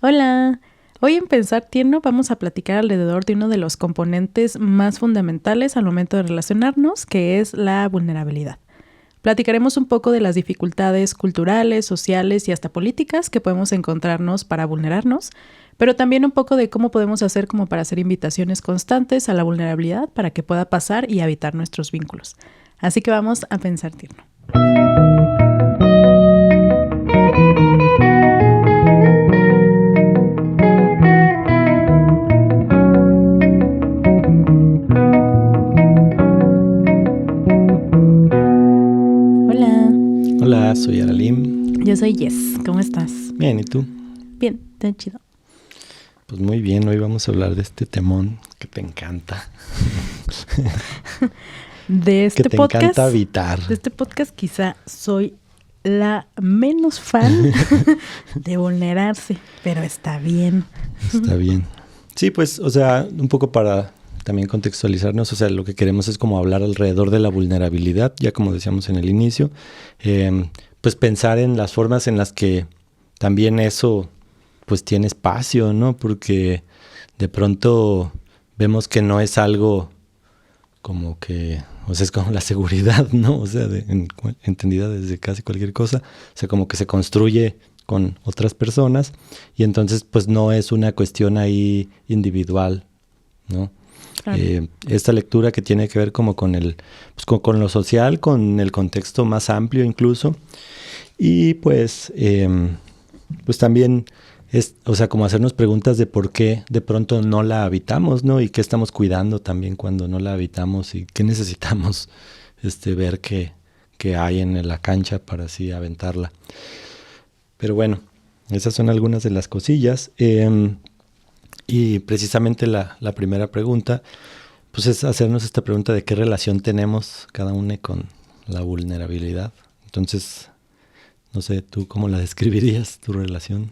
Hola, hoy en Pensar Tierno vamos a platicar alrededor de uno de los componentes más fundamentales al momento de relacionarnos, que es la vulnerabilidad. Platicaremos un poco de las dificultades culturales, sociales y hasta políticas que podemos encontrarnos para vulnerarnos, pero también un poco de cómo podemos hacer como para hacer invitaciones constantes a la vulnerabilidad para que pueda pasar y habitar nuestros vínculos. Así que vamos a Pensar Tierno. Hola, soy Aralim. Yo soy Jess. ¿Cómo estás? Bien, ¿y tú? Bien, está chido. Pues muy bien, hoy vamos a hablar de este temón que te encanta. De este que te podcast, encanta habitar. De este podcast quizá soy la menos fan de vulnerarse, pero está bien. Está bien. Sí, pues, o sea, un poco para también contextualizarnos, o sea, lo que queremos es como hablar alrededor de la vulnerabilidad, ya como decíamos en el inicio, pues pensar en las formas en las que también eso pues tiene espacio, ¿no? Porque de pronto vemos que no es algo como que, o sea, es como la seguridad, ¿no? O sea, entendida desde casi cualquier cosa, o sea, como que se construye con otras personas y entonces pues no es una cuestión ahí individual, ¿no? Claro. Esta lectura que tiene que ver como con el, pues con lo social, con el contexto más amplio incluso, y pues también es, o sea, como hacernos preguntas de por qué de pronto no la habitamos, ¿no? Y qué estamos cuidando también cuando no la habitamos y qué necesitamos ver que hay en la cancha para así aventarla. Pero bueno, esas son algunas de las cosillas. Y precisamente la primera pregunta, pues es hacernos esta pregunta de qué relación tenemos cada uno con la vulnerabilidad. Entonces, no sé, ¿tú cómo la describirías, tu relación?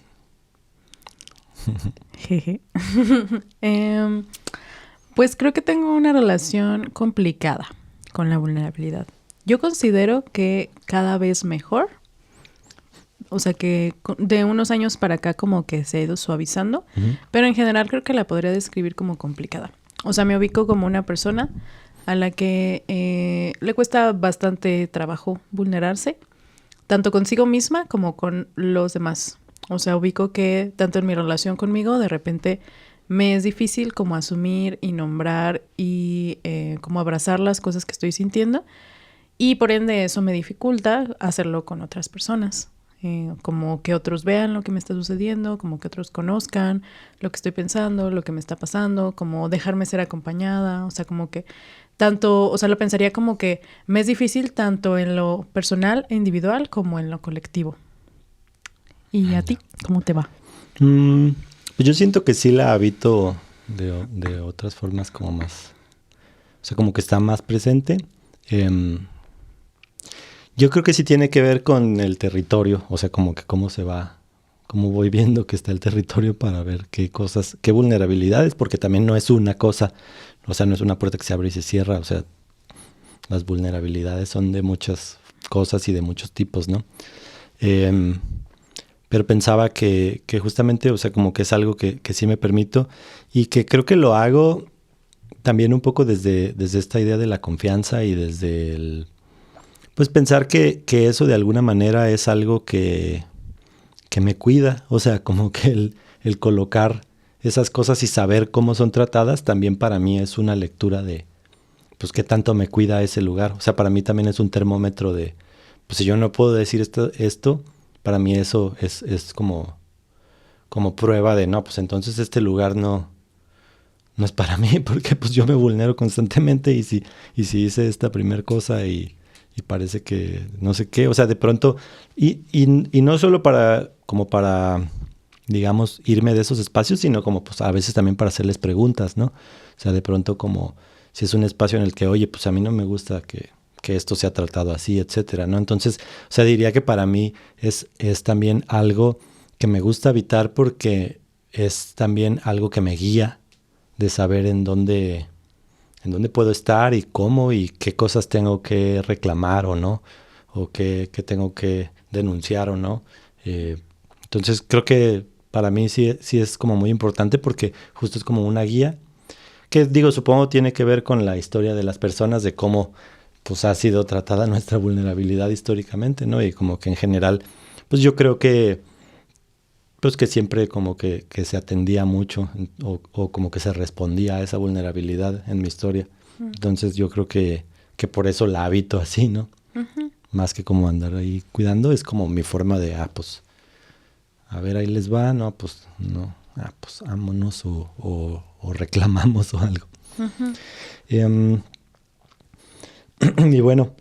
Pues creo que tengo una relación complicada con la vulnerabilidad. Yo considero que cada vez mejor. O sea que de unos años para acá como que se ha ido suavizando, pero en general creo que la podría describir como complicada. O sea, me ubico como una persona a la que le cuesta bastante trabajo vulnerarse, tanto consigo misma como con los demás. O sea, ubico que tanto en mi relación conmigo de repente me es difícil como asumir y nombrar y como abrazar las cosas que estoy sintiendo y por ende eso me dificulta hacerlo con otras personas. Como que otros vean lo que me está sucediendo, como que otros conozcan lo que estoy pensando, lo que me está pasando, como dejarme ser acompañada, o sea, como que tanto, o sea, lo pensaría como que me es difícil tanto en lo personal e individual como en lo colectivo. ¿Y a ti? ¿Cómo te va? Pues yo siento que sí la habito de otras formas como más, o sea, como que está más presente. Yo creo que sí tiene que ver con el territorio, o sea, como que cómo se va, cómo voy viendo que está el territorio para ver qué cosas, qué vulnerabilidades, porque también no es una cosa, o sea, no es una puerta que se abre y se cierra, o sea, las vulnerabilidades son de muchas cosas y de muchos tipos, ¿no? Pero pensaba que justamente, o sea, como que es algo que sí me permito y que creo que lo hago también un poco desde esta idea de la confianza y desde el... Pues pensar que eso de alguna manera es algo que me cuida, o sea, como que el colocar esas cosas y saber cómo son tratadas también para mí es una lectura de, pues, qué tanto me cuida ese lugar. O sea, para mí también es un termómetro de, pues, si yo no puedo decir esto para mí eso es como prueba de, no, pues entonces este lugar no es para mí, porque pues yo me vulnero constantemente y si hice esta primera cosa y parece que no sé qué, o sea, de pronto, y no solo para, digamos, irme de esos espacios, sino como pues a veces también para hacerles preguntas, ¿no? O sea, de pronto como si es un espacio en el que, oye, pues a mí no me gusta que esto sea tratado así, etcétera, ¿no? Entonces, o sea, diría que para mí es también algo que me gusta habitar porque es también algo que me guía de saber en dónde puedo estar y cómo y qué cosas tengo que reclamar o no, o qué tengo que denunciar o no. Entonces creo que para mí sí es como muy importante porque justo es como una guía que digo, supongo tiene que ver con la historia de las personas, de cómo pues ha sido tratada nuestra vulnerabilidad históricamente, ¿no? Y como que en general, pues yo creo que pues que siempre como que se atendía mucho o como que se respondía a esa vulnerabilidad en mi historia. Entonces yo creo que por eso la habito así, ¿no? Ujú. Más que como andar ahí cuidando, es como mi forma de, pues, a ver, ahí les va, no, pues, no, pues, vámonos o reclamamos o algo. Ujú. Em, y bueno,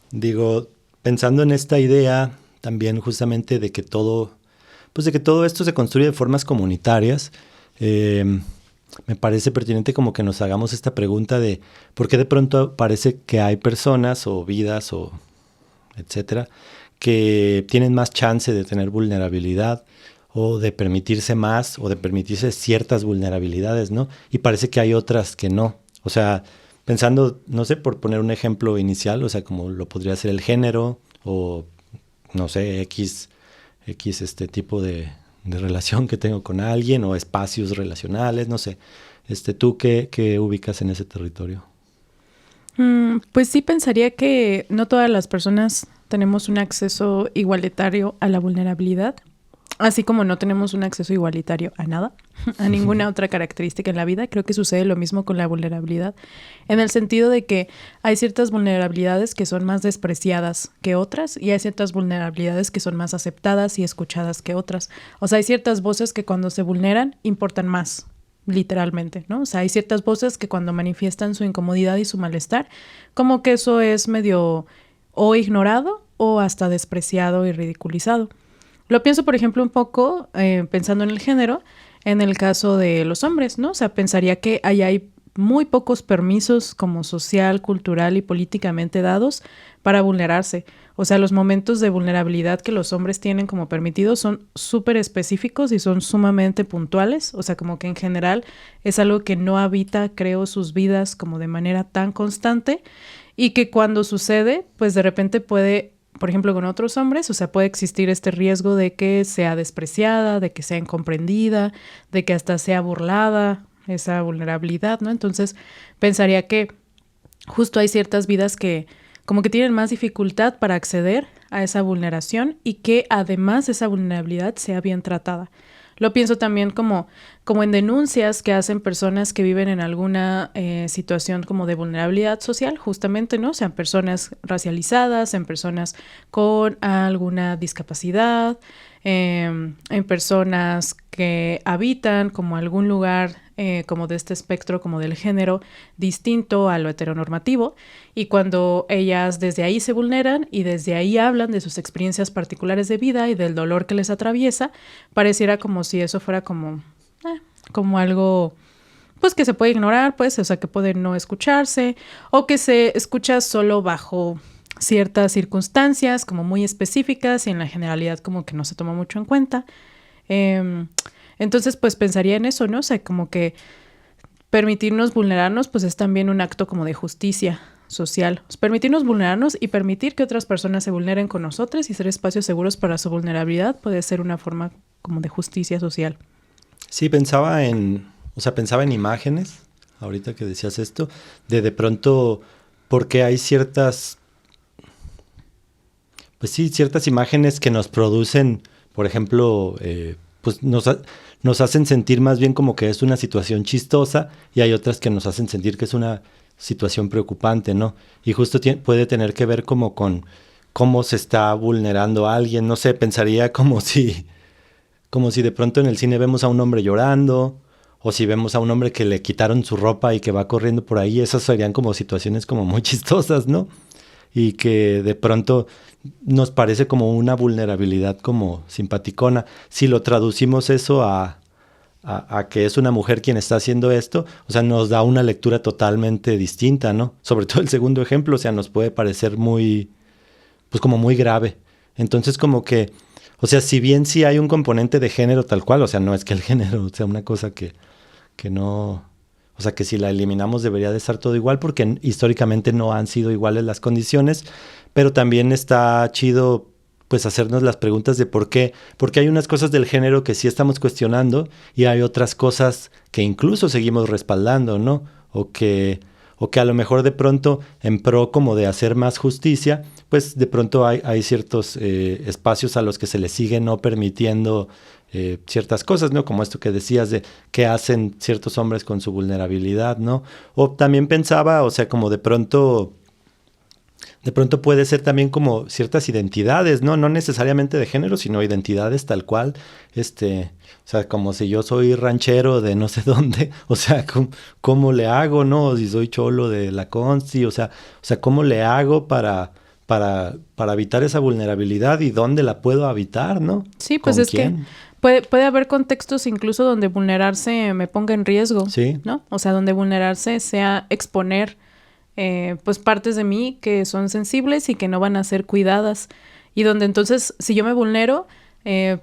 digo, pensando en esta idea también justamente de que todo, pues de que todo esto se construye de formas comunitarias, me parece pertinente como que nos hagamos esta pregunta de por qué de pronto parece que hay personas o vidas o etcétera que tienen más chance de tener vulnerabilidad o de permitirse más o de permitirse ciertas vulnerabilidades, ¿no? Y parece que hay otras que no. O sea, pensando, no sé, por poner un ejemplo inicial, o sea, como lo podría ser el género o, no sé, X este tipo de relación que tengo con alguien o espacios relacionales, no sé. ¿Tú qué ubicas en ese territorio? Pues sí pensaría que no todas las personas tenemos un acceso igualitario a la vulnerabilidad, así como no tenemos un acceso igualitario a nada, a ninguna otra característica en la vida. Creo que sucede lo mismo con la vulnerabilidad, en el sentido de que hay ciertas vulnerabilidades que son más despreciadas que otras y hay ciertas vulnerabilidades que son más aceptadas y escuchadas que otras. O sea, hay ciertas voces que cuando se vulneran importan más, literalmente, ¿no? O sea, hay ciertas voces que cuando manifiestan su incomodidad y su malestar, como que eso es medio o ignorado o hasta despreciado y ridiculizado. Lo pienso, por ejemplo, un poco pensando en el género, en el caso de los hombres, ¿no? O sea, pensaría que ahí hay muy pocos permisos como social, cultural y políticamente dados para vulnerarse. O sea, los momentos de vulnerabilidad que los hombres tienen como permitidos son súper específicos y son sumamente puntuales. O sea, como que en general es algo que no habita, creo, sus vidas como de manera tan constante y que cuando sucede, pues de repente puede, por ejemplo, con otros hombres, o sea, puede existir este riesgo de que sea despreciada, de que sea incomprendida, de que hasta sea burlada esa vulnerabilidad, ¿no? Entonces, pensaría que justo hay ciertas vidas que como que tienen más dificultad para acceder a esa vulneración y que además esa vulnerabilidad sea bien tratada. Lo pienso también como en denuncias que hacen personas que viven en alguna situación como de vulnerabilidad social, justamente, ¿no? Sean personas racializadas, en personas con alguna discapacidad, en personas que habitan como algún lugar como de este espectro, como del género, distinto a lo heteronormativo, y cuando ellas desde ahí se vulneran y desde ahí hablan de sus experiencias particulares de vida y del dolor que les atraviesa, pareciera como si eso fuera como algo pues que se puede ignorar, pues, o sea, que puede no escucharse o que se escucha solo bajo ciertas circunstancias como muy específicas y en la generalidad como que no se toma mucho en cuenta. Entonces, pues pensaría en eso, ¿no? O sea, como que permitirnos vulnerarnos, pues es también un acto como de justicia social. Pues, permitirnos vulnerarnos y permitir que otras personas se vulneren con nosotros y ser espacios seguros para su vulnerabilidad puede ser una forma como de justicia social. Sí, pensaba en imágenes, ahorita que decías esto, de pronto, porque hay pues sí, ciertas imágenes que nos producen, por ejemplo, pues nos hacen sentir más bien como que es una situación chistosa y hay otras que nos hacen sentir que es una situación preocupante, ¿no? Y justo puede tener que ver como con cómo se está vulnerando a alguien, no sé, pensaría como si de pronto en el cine vemos a un hombre llorando, o si vemos a un hombre que le quitaron su ropa y que va corriendo por ahí, esas serían como situaciones como muy chistosas, ¿no? Y que de pronto nos parece como una vulnerabilidad como simpaticona. Si lo traducimos eso a que es una mujer quien está haciendo esto, o sea, nos da una lectura totalmente distinta, ¿no? Sobre todo el segundo ejemplo, o sea, nos puede parecer pues como muy grave. Entonces como que, o sea, si bien sí hay un componente de género tal cual, o sea, no es que el género sea una cosa que no, o sea, que si la eliminamos debería de estar todo igual porque históricamente no han sido iguales las condiciones, pero también está chido pues hacernos las preguntas de por qué, porque hay unas cosas del género que sí estamos cuestionando y hay otras cosas que incluso seguimos respaldando, ¿no? O que a lo mejor de pronto en pro como de hacer más justicia, pues de pronto hay ciertos espacios a los que se les sigue no permitiendo ciertas cosas, ¿no? Como esto que decías de qué hacen ciertos hombres con su vulnerabilidad, ¿no? O también pensaba, o sea, como de pronto puede ser también como ciertas identidades, ¿no? No necesariamente de género, sino identidades tal cual, o sea, como si yo soy ranchero de no sé dónde, o sea, ¿cómo le hago, no? Si soy cholo de la Consti, o sea, ¿cómo le hago para evitar esa vulnerabilidad y dónde la puedo habitar, ¿no? Sí, pues es ¿quién? Que puede haber contextos incluso donde vulnerarse me ponga en riesgo, sí, ¿no? O sea, donde vulnerarse sea exponer pues partes de mí que son sensibles y que no van a ser cuidadas. Y donde entonces, si yo me vulnero,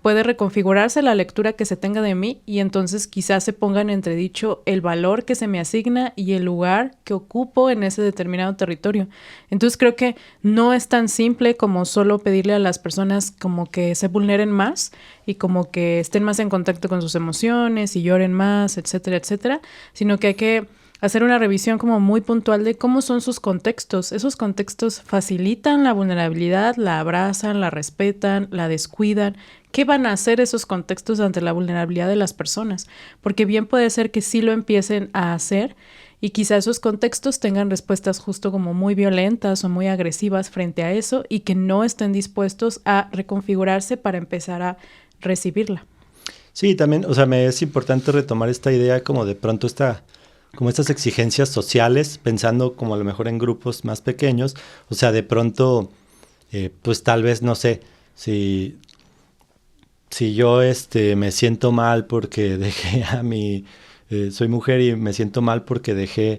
puede reconfigurarse la lectura que se tenga de mí y entonces quizás se ponga en entredicho el valor que se me asigna y el lugar que ocupo en ese determinado territorio. Entonces creo que no es tan simple como solo pedirle a las personas como que se vulneren más y como que estén más en contacto con sus emociones y lloren más, etcétera, etcétera, sino que hay que hacer una revisión como muy puntual de cómo son sus contextos. Esos contextos facilitan la vulnerabilidad, la abrazan, la respetan, la descuidan. ¿Qué van a hacer esos contextos ante la vulnerabilidad de las personas? Porque bien puede ser que sí lo empiecen a hacer y quizá esos contextos tengan respuestas justo como muy violentas o muy agresivas frente a eso y que no estén dispuestos a reconfigurarse para empezar a recibirla. Sí, también, o sea, me es importante retomar esta idea como de pronto como estas exigencias sociales, pensando como a lo mejor en grupos más pequeños, o sea, de pronto, pues tal vez, no sé, si yo me siento mal porque dejé soy mujer y me siento mal porque dejé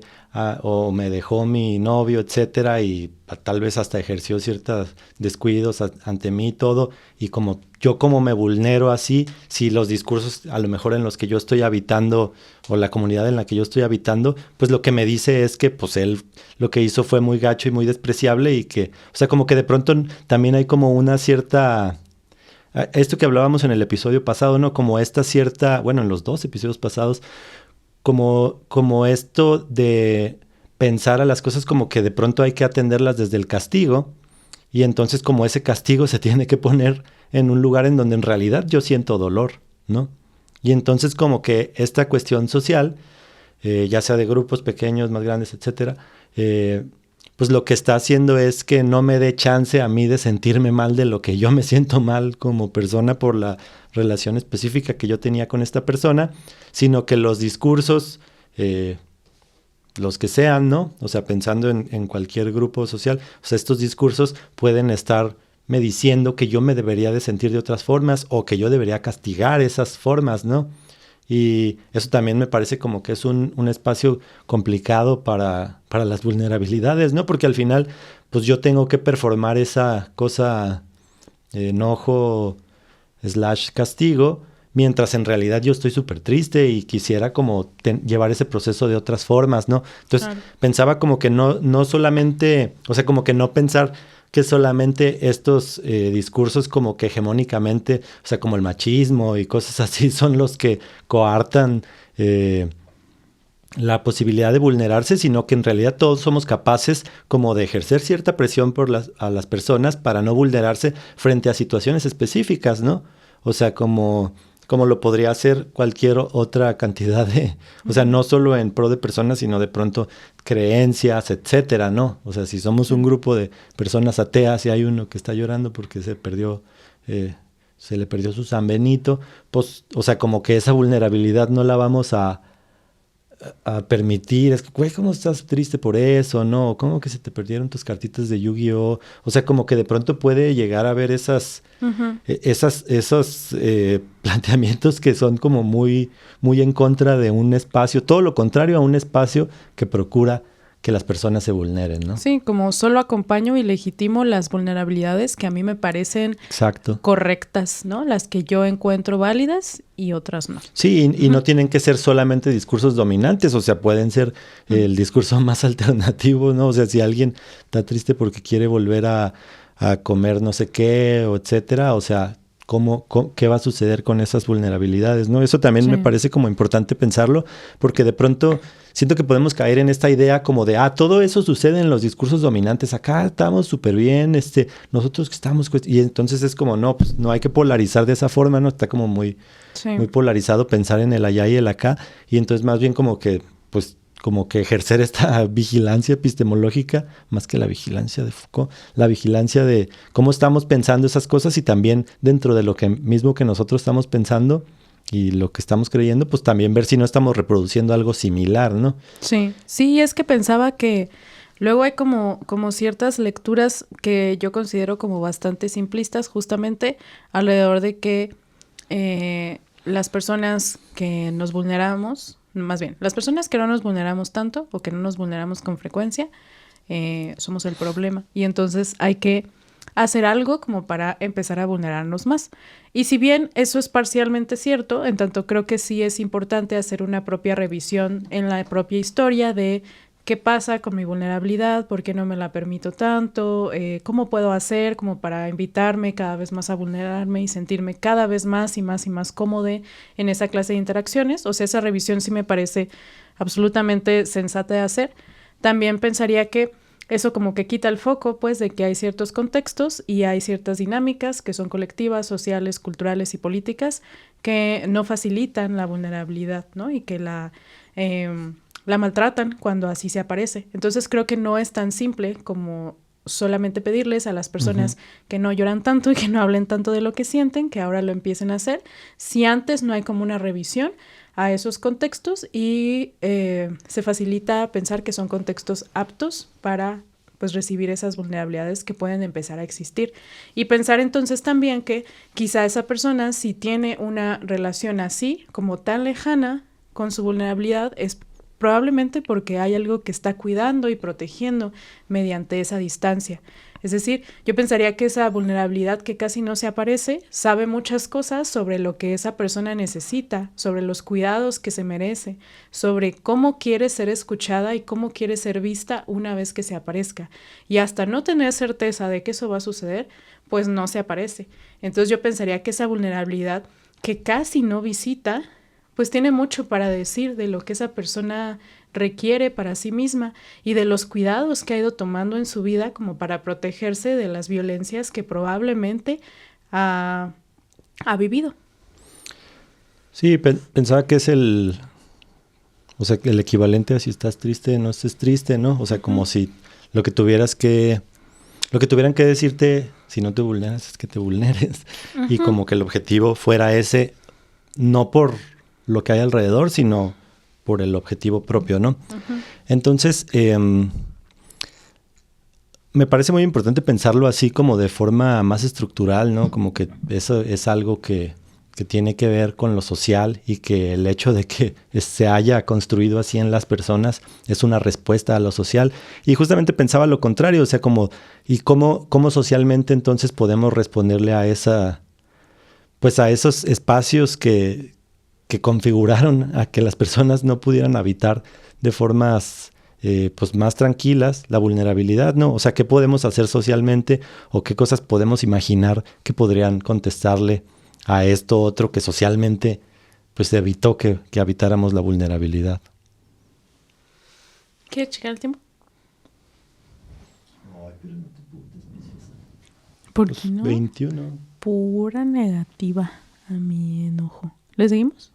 o me dejó mi novio, etcétera, y tal vez hasta ejerció ciertos descuidos ante mí y todo, y como me vulnero así, si los discursos a lo mejor en los que yo estoy habitando o la comunidad en la que yo estoy habitando, pues lo que me dice es que pues él lo que hizo fue muy gacho y muy despreciable y que, o sea, como que de pronto también hay como una cierta... Esto que hablábamos en el episodio pasado, ¿no? Como esta cierta, bueno, en los 2 episodios pasados, como esto de pensar a las cosas como que de pronto hay que atenderlas desde el castigo y entonces como ese castigo se tiene que poner en un lugar en donde en realidad yo siento dolor, ¿no? Y entonces como que esta cuestión social, ya sea de grupos pequeños, más grandes, etcétera, pues lo que está haciendo es que no me dé chance a mí de sentirme mal de lo que yo me siento mal como persona por la relación específica que yo tenía con esta persona, sino que los discursos, los que sean, ¿no? O sea, pensando en cualquier grupo social, o sea, estos discursos pueden estar me diciendo que yo me debería de sentir de otras formas o que yo debería castigar esas formas, ¿no? Y eso también me parece como que es un espacio complicado para las vulnerabilidades, ¿no? Porque al final, pues yo tengo que performar esa cosa, enojo / castigo, mientras en realidad yo estoy súper triste y quisiera como llevar ese proceso de otras formas, ¿no? Entonces pensaba como que no solamente, o sea, como que no pensar que solamente estos discursos como que hegemónicamente, o sea, como el machismo y cosas así, son los que coartan la posibilidad de vulnerarse, sino que en realidad todos somos capaces como de ejercer cierta presión a las personas para no vulnerarse frente a situaciones específicas, ¿no? O sea, como lo podría hacer cualquier otra cantidad de... O sea, no solo en pro de personas, sino de pronto creencias, etcétera, ¿no? O sea, si somos un grupo de personas ateas y hay uno que está llorando porque se le perdió su San Benito, pues, o sea, como que esa vulnerabilidad no la vamos a permitir. Es que, güey, ¿cómo estás triste por eso? ¿No? ¿Cómo que se te perdieron tus cartitas de Yu-Gi-Oh? O sea, como que de pronto puede llegar a haber esos planteamientos que son como muy, muy en contra de un espacio, todo lo contrario a un espacio que procura que las personas se vulneren, ¿no? Sí, como solo acompaño y legitimo las vulnerabilidades que a mí me parecen correctas, ¿no? Las que yo encuentro válidas y otras no. Sí, y no tienen que ser solamente discursos dominantes, o sea, pueden ser el discurso más alternativo, ¿no? O sea, si alguien está triste porque quiere volver a a comer no sé qué, o etcétera. O sea, ¿qué va a suceder con esas vulnerabilidades, ¿no? Eso también me parece como importante pensarlo, porque de pronto siento que podemos caer en esta idea como de, todo eso sucede en los discursos dominantes, acá estamos súper bien, nosotros que estamos... Y entonces es como, no, pues no hay que polarizar de esa forma, ¿no? Está como muy polarizado pensar en el allá y el acá, y entonces más bien como que, pues, como que ejercer esta vigilancia epistemológica, más que la vigilancia de Foucault, la vigilancia de cómo estamos pensando esas cosas y también dentro de lo que mismo que nosotros estamos pensando y lo que estamos creyendo, pues también ver si no estamos reproduciendo algo similar, ¿no? Sí, es que pensaba que luego hay como ciertas lecturas que yo considero como bastante simplistas, justamente alrededor de que las personas que nos vulneramos, más bien, las personas que no nos vulneramos tanto o que no nos vulneramos con frecuencia, somos el problema. Y entonces hay que hacer algo como para empezar a vulnerarnos más. Y si bien eso es parcialmente cierto, en tanto creo que sí es importante hacer una propia revisión en la propia historia de qué pasa con mi vulnerabilidad, por qué no me la permito tanto, cómo puedo hacer como para invitarme cada vez más a vulnerarme y sentirme cada vez más y más y más cómodo en esa clase de interacciones. O sea, esa revisión sí me parece absolutamente sensata de hacer. También pensaría que eso como que quita el foco, pues, de que hay ciertos contextos y hay ciertas dinámicas que son colectivas, sociales, culturales y políticas que no facilitan la vulnerabilidad, ¿no? Y que la maltratan cuando así se aparece. Entonces creo que no es tan simple como solamente pedirles a las personas que no lloran tanto y que no hablen tanto de lo que sienten, que ahora lo empiecen a hacer, si antes no hay como una revisión a esos contextos y se facilita pensar que son contextos aptos para pues recibir esas vulnerabilidades que pueden empezar a existir. Y pensar entonces también que quizá esa persona, si tiene una relación así, como tan lejana con su vulnerabilidad, es probablemente porque hay algo que está cuidando y protegiendo mediante esa distancia. Es decir, yo pensaría que esa vulnerabilidad que casi no se aparece sabe muchas cosas sobre lo que esa persona necesita, sobre los cuidados que se merece, sobre cómo quiere ser escuchada y cómo quiere ser vista una vez que se aparezca. Y hasta no tener certeza de que eso va a suceder, pues no se aparece. Entonces yo pensaría que esa vulnerabilidad que casi no visita, pues tiene mucho para decir de lo que esa persona requiere para sí misma y de los cuidados que ha ido tomando en su vida como para protegerse de las violencias que probablemente ha vivido. Sí, pensaba que es el equivalente a si estás triste, no estés triste, ¿no? O sea, como si lo que tuvieran que decirte, si no te vulneras, es que te vulneres. Y como que el objetivo fuera ese, no por lo que hay alrededor, sino por el objetivo propio, ¿no? Entonces, me parece muy importante pensarlo así como de forma más estructural, ¿no? Como que eso es algo que tiene que ver con lo social y que el hecho de que se haya construido así en las personas es una respuesta a lo social. Y justamente pensaba lo contrario, o sea, cómo socialmente entonces podemos responderle a esos espacios que configuraron a que las personas no pudieran habitar de formas pues más tranquilas la vulnerabilidad, ¿no? O sea, ¿qué podemos hacer socialmente o qué cosas podemos imaginar que podrían contestarle a esto otro que socialmente pues evitó que habitáramos la vulnerabilidad? ¿Quieres checar el tiempo? Ay, pero no te putes, ¿Por pues qué no? 21. Pura negativa a mi enojo. ¿Le seguimos?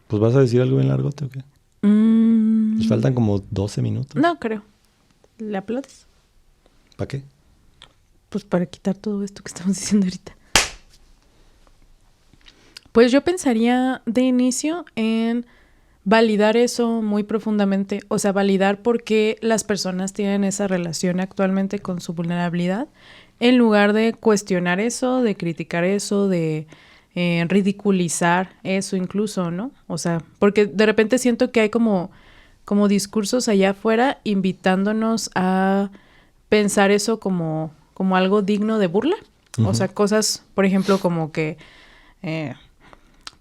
Pues vas a decir algo bien largote o qué? Nos faltan como 12 minutos. No, creo. ¿Le aplaudes? ¿Para qué? Pues para quitar todo esto que estamos diciendo ahorita. Pues yo pensaría de inicio en validar eso muy profundamente. O sea, validar por qué las personas tienen esa relación actualmente con su vulnerabilidad, en lugar de cuestionar eso, de criticar eso, de ridiculizar eso incluso, ¿no? O sea, porque de repente siento que hay como discursos allá afuera invitándonos a pensar eso como algo digno de burla. O sea, cosas, por ejemplo, como que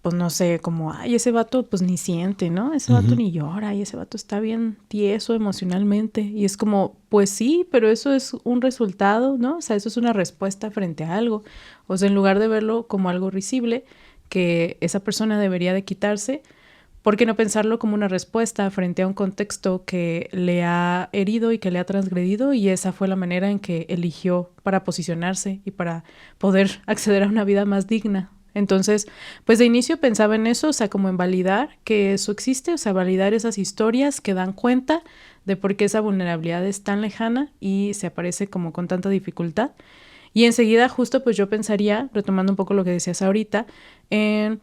pues no sé, como, ay, ese vato pues ni siente, ¿no? Ese vato ni llora y ese vato está bien tieso emocionalmente. Y es como, pues sí, pero eso es un resultado, ¿no? O sea, eso es una respuesta frente a algo. O sea, en lugar de verlo como algo risible, que esa persona debería de quitarse, ¿por qué no pensarlo como una respuesta frente a un contexto que le ha herido y que le ha transgredido? Y esa fue la manera en que eligió para posicionarse y para poder acceder a una vida más digna. Entonces, pues de inicio pensaba en eso, o sea, como en validar que eso existe, o sea, validar esas historias que dan cuenta de por qué esa vulnerabilidad es tan lejana y se aparece como con tanta dificultad. Y enseguida justo pues yo pensaría, retomando un poco lo que decías ahorita, en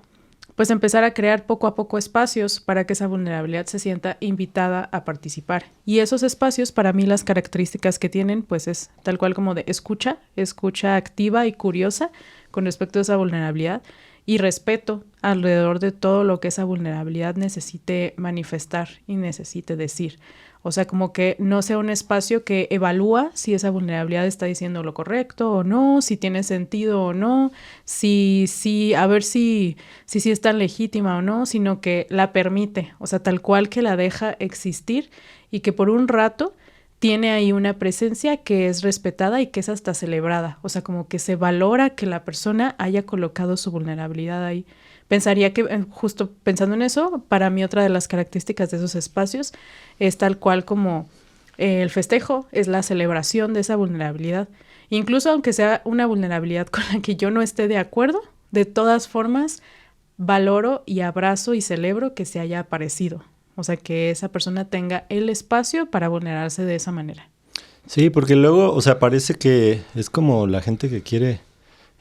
pues empezar a crear poco a poco espacios para que esa vulnerabilidad se sienta invitada a participar. Y esos espacios, para mí, las características que tienen, pues es tal cual como de escucha activa y curiosa con respecto a esa vulnerabilidad y respeto alrededor de todo lo que esa vulnerabilidad necesite manifestar y necesite decir. O sea, como que no sea un espacio que evalúa si esa vulnerabilidad está diciendo lo correcto o no, si tiene sentido o no, a ver si es tan legítima o no, sino que la permite, o sea, tal cual que la deja existir y que por un rato tiene ahí una presencia que es respetada y que es hasta celebrada. O sea, como que se valora que la persona haya colocado su vulnerabilidad ahí. Pensaría que, justo pensando en eso, para mí otra de las características de esos espacios es tal cual como el festejo, es la celebración de esa vulnerabilidad. Incluso aunque sea una vulnerabilidad con la que yo no esté de acuerdo, de todas formas valoro y abrazo y celebro que se haya aparecido. O sea, que esa persona tenga el espacio para vulnerarse de esa manera. Sí, porque luego, o sea, parece que es como la gente que quiere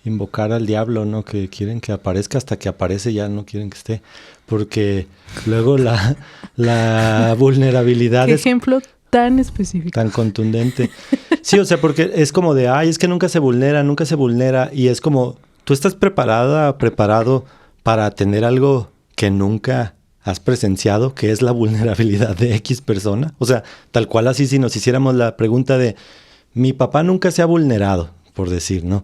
invocar al diablo, ¿no? Que quieren que aparezca, hasta que aparece ya no quieren que esté. Porque luego la vulnerabilidad ¿Qué ejemplo tan específico? Tan contundente. Sí, o sea, porque es como de, ay, es que nunca se vulnera. Y es como, tú estás preparado para tener algo que nunca has presenciado, que es la vulnerabilidad de X persona. O sea, tal cual así, si nos hiciéramos la pregunta de, mi papá nunca se ha vulnerado, por decir, ¿no?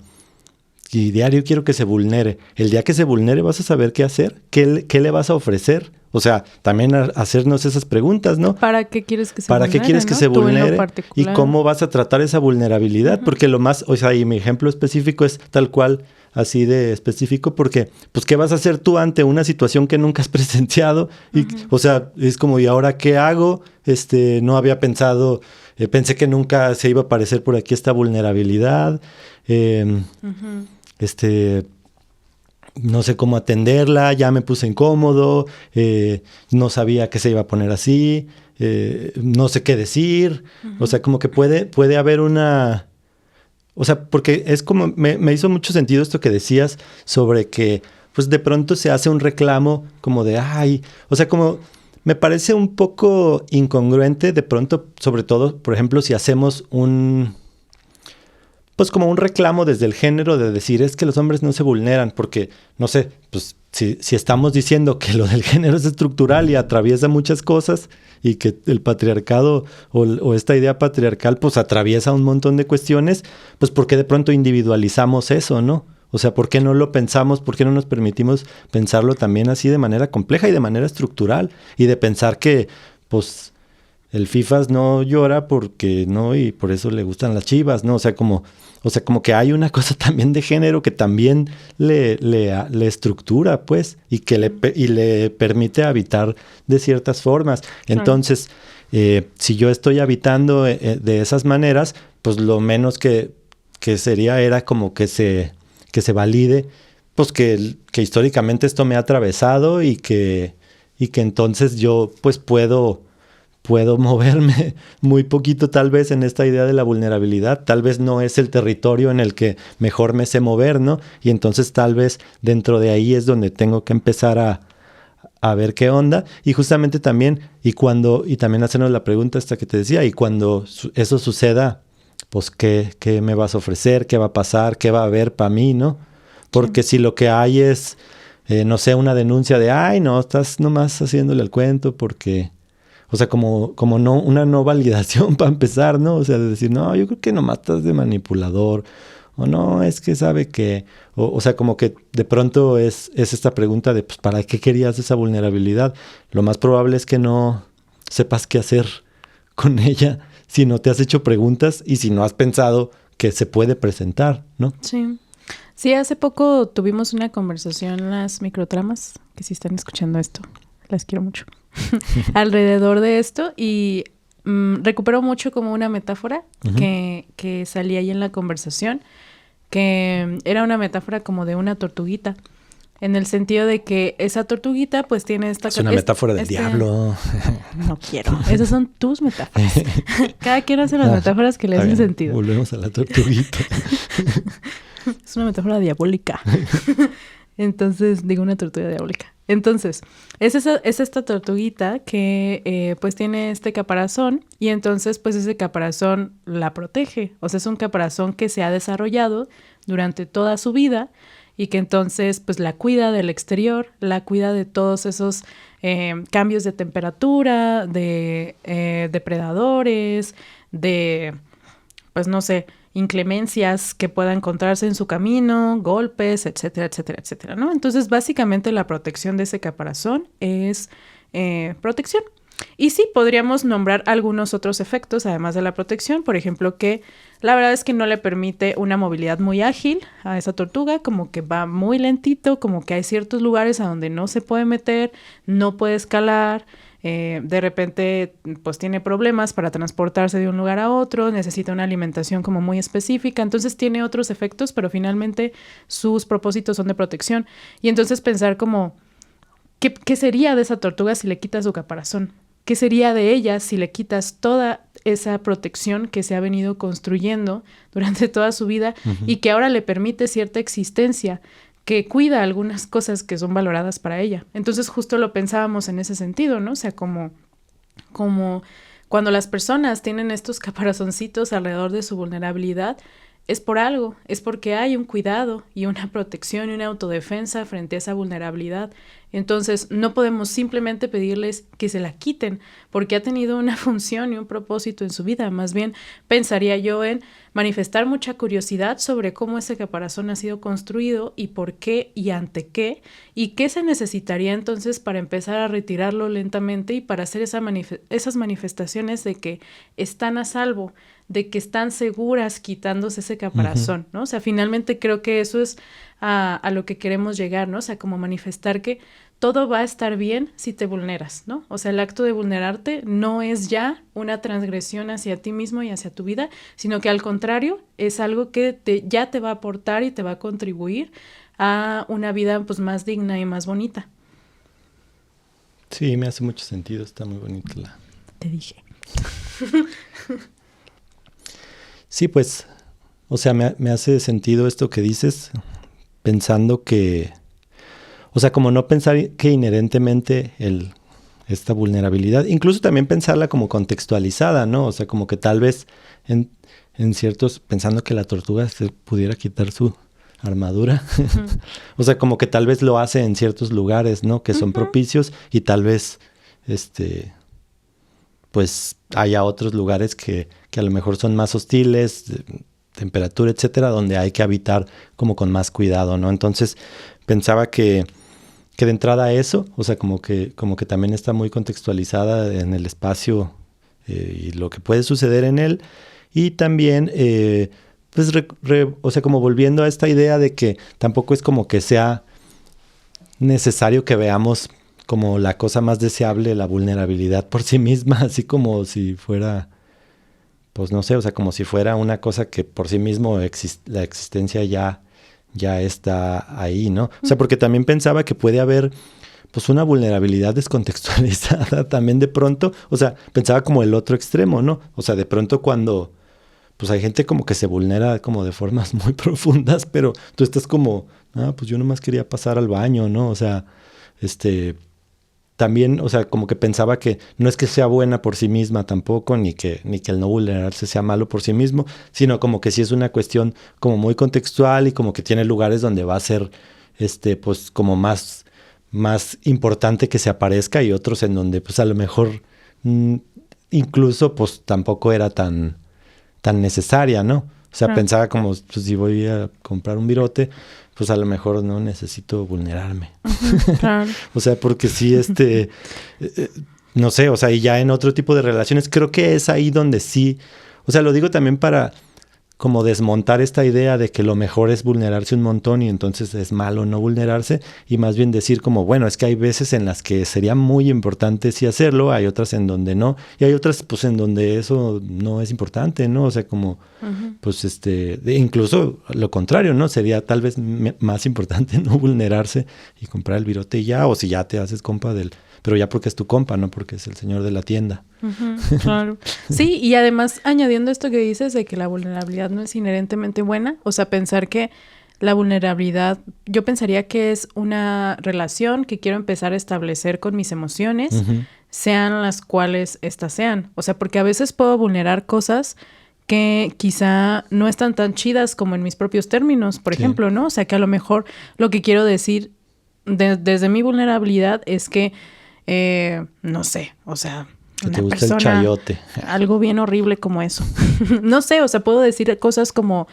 Y diario quiero que se vulnere. El día que se vulnere vas a saber qué hacer, qué le vas a ofrecer. O sea, también hacernos esas preguntas, ¿no? ¿Para qué quieres que se vulnere? ¿Para qué quieres que se vulnere? Y cómo vas a tratar esa vulnerabilidad. Porque lo más, o sea, y mi ejemplo específico es tal cual, así de específico, porque, pues, ¿qué vas a hacer tú ante una situación que nunca has presenciado? Y, o sea, es como, ¿y ahora qué hago? No había pensado, pensé que nunca se iba a aparecer por aquí esta vulnerabilidad. No sé cómo atenderla, ya me puse incómodo, no sabía que se iba a poner así, no sé qué decir. O sea, como que puede haber una... O sea, porque es como... Me hizo mucho sentido esto que decías sobre que, pues, de pronto se hace un reclamo como de, ay... O sea, como... Me parece un poco incongruente de pronto, sobre todo, por ejemplo, si hacemos pues como un reclamo desde el género de decir es que los hombres no se vulneran porque, no sé, pues si estamos diciendo que lo del género es estructural y atraviesa muchas cosas y que el patriarcado o esta idea patriarcal pues atraviesa un montón de cuestiones, pues ¿por qué de pronto individualizamos eso, no? O sea, ¿por qué no lo pensamos? ¿Por qué no nos permitimos pensarlo también así de manera compleja y de manera estructural? Y de pensar que, pues, el FIFAs no llora porque no, y por eso le gustan las Chivas, ¿no? O sea, como que hay una cosa también de género que también le estructura, pues, y que le permite habitar de ciertas formas. Entonces, si yo estoy habitando de esas maneras, pues lo menos que sería era como que se valide, pues que históricamente esto me ha atravesado y que entonces yo pues puedo moverme muy poquito tal vez en esta idea de la vulnerabilidad. Tal vez no es el territorio en el que mejor me sé mover, ¿no? Y entonces tal vez dentro de ahí es donde tengo que empezar a ver qué onda. Y justamente también, y también hacernos la pregunta esta que te decía, y cuando eso suceda, pues ¿qué me vas a ofrecer? ¿Qué va a pasar? ¿Qué va a haber para mí, no? Porque si lo que hay es, no sé, una denuncia de, ay, no, estás nomás haciéndole el cuento porque... O sea, como no validación para empezar, ¿no? O sea, de decir, no, yo creo que nomás estás de manipulador O no, es que sabe que... O sea, como que de pronto es esta pregunta de, pues, ¿para qué querías esa vulnerabilidad? Lo más probable es que no sepas qué hacer con ella si no te has hecho preguntas y si no has pensado que se puede presentar, ¿no? Sí. Sí, hace poco tuvimos una conversación en las microtramas, que si están escuchando esto, las quiero mucho, alrededor de esto y recupero mucho como una metáfora que salía ahí en la conversación, que era una metáfora como de una tortuguita, en el sentido de que esa tortuguita pues tiene esta... Es una metáfora del diablo. No quiero, esas son tus metáforas. Cada quien hace las metáforas que le hacen sentido. Volvemos a la tortuguita. Es una metáfora diabólica. Entonces, digo una tortuga diabólica. Entonces, es esta tortuguita que pues tiene este caparazón y entonces pues ese caparazón la protege. O sea, es un caparazón que se ha desarrollado durante toda su vida y que entonces pues la cuida del exterior, la cuida de todos esos cambios de temperatura, de depredadores, de pues no sé, inclemencias que pueda encontrarse en su camino, golpes, etcétera, etcétera, etcétera, ¿no? Entonces, básicamente la protección de ese caparazón es protección. Y sí, podríamos nombrar algunos otros efectos, además de la protección, por ejemplo, que la verdad es que no le permite una movilidad muy ágil a esa tortuga, como que va muy lentito, como que hay ciertos lugares a donde no se puede meter, no puede escalar, de repente pues tiene problemas para transportarse de un lugar a otro, necesita una alimentación como muy específica, entonces tiene otros efectos, pero finalmente sus propósitos son de protección. Y entonces pensar como, ¿qué sería de esa tortuga si le quitas su caparazón? ¿Qué sería de ella si le quitas toda esa protección que se ha venido construyendo durante toda su vida y que ahora le permite cierta existencia, que cuida algunas cosas que son valoradas para ella? Entonces justo lo pensábamos en ese sentido, ¿no? O sea, como cuando las personas tienen estos caparazoncitos alrededor de su vulnerabilidad, es por algo, es porque hay un cuidado y una protección y una autodefensa frente a esa vulnerabilidad. Entonces, no podemos simplemente pedirles que se la quiten porque ha tenido una función y un propósito en su vida. Más bien, pensaría yo en manifestar mucha curiosidad sobre cómo ese caparazón ha sido construido y por qué y ante qué, y qué se necesitaría entonces para empezar a retirarlo lentamente y para hacer esas manifestaciones de que están a salvo, de que están seguras quitándose ese caparazón, ¿no? O sea, finalmente creo que eso es a lo que queremos llegar, ¿no? O sea, como manifestar que todo va a estar bien si te vulneras, ¿no? O sea, el acto de vulnerarte no es ya una transgresión hacia ti mismo y hacia tu vida, sino que al contrario, es algo que ya te va a aportar y te va a contribuir a una vida pues más digna y más bonita. Sí, me hace mucho sentido, está muy bonita la... Te dije. Sí, pues, o sea, me hace sentido esto que dices, pensando que, o sea, como no pensar que inherentemente esta vulnerabilidad, incluso también pensarla como contextualizada, ¿no? O sea, como que tal vez en ciertos, pensando que la tortuga se pudiera quitar su armadura, o sea, como que tal vez lo hace en ciertos lugares, ¿no? Que son propicios y tal vez, pues haya otros lugares que a lo mejor son más hostiles, temperatura, etcétera, donde hay que habitar como con más cuidado, ¿no? Entonces pensaba que de entrada eso, o sea, como que también está muy contextualizada en el espacio y lo que puede suceder en él. Y también, pues, o sea, como volviendo a esta idea de que tampoco es como que sea necesario que veamos como la cosa más deseable, la vulnerabilidad por sí misma, así como si fuera, pues no sé, o sea, como si fuera una cosa que por sí mismo la existencia ya está ahí, ¿no? O sea, porque también pensaba que puede haber pues una vulnerabilidad descontextualizada también de pronto, o sea, pensaba como el otro extremo, ¿no? O sea, de pronto cuando pues hay gente como que se vulnera como de formas muy profundas, pero tú estás como, pues yo nomás quería pasar al baño, ¿no? O sea, también, o sea, como que pensaba que no es que sea buena por sí misma tampoco, ni que el no vulnerarse sea malo por sí mismo, sino como que sí es una cuestión como muy contextual y como que tiene lugares donde va a ser, pues como más importante que se aparezca y otros en donde pues a lo mejor incluso pues tampoco era tan necesaria, ¿no? O sea, Claro. pensaba como, pues si voy a comprar un virote, pues a lo mejor no necesito vulnerarme. Claro. O sea, porque sí, no sé, o sea, y ya en otro tipo de relaciones, creo que es ahí donde sí, o sea, lo digo también para como desmontar esta idea de que lo mejor es vulnerarse un montón y entonces es malo no vulnerarse y más bien decir como, bueno, es que hay veces en las que sería muy importante sí hacerlo, hay otras en donde no y hay otras pues en donde eso no es importante, ¿no? O sea, como pues incluso lo contrario, ¿no? Sería tal vez más importante no vulnerarse y comprar el virote y ya, o si ya te haces compa pero ya porque es tu compa, no porque es el señor de la tienda. Claro. Sí, y además añadiendo esto que dices de que la vulnerabilidad no es inherentemente buena, o sea, pensar que la vulnerabilidad, yo pensaría que es una relación que quiero empezar a establecer con mis emociones, sean las cuales éstas sean. O sea, porque a veces puedo vulnerar cosas que quizá no están tan chidas como en mis propios términos, por ejemplo, ¿no? O sea, que a lo mejor lo que quiero decir desde mi vulnerabilidad es que, no sé, o sea, Que te una gusta el persona, chayote. algo bien horrible como eso. No sé, o sea, puedo decir cosas como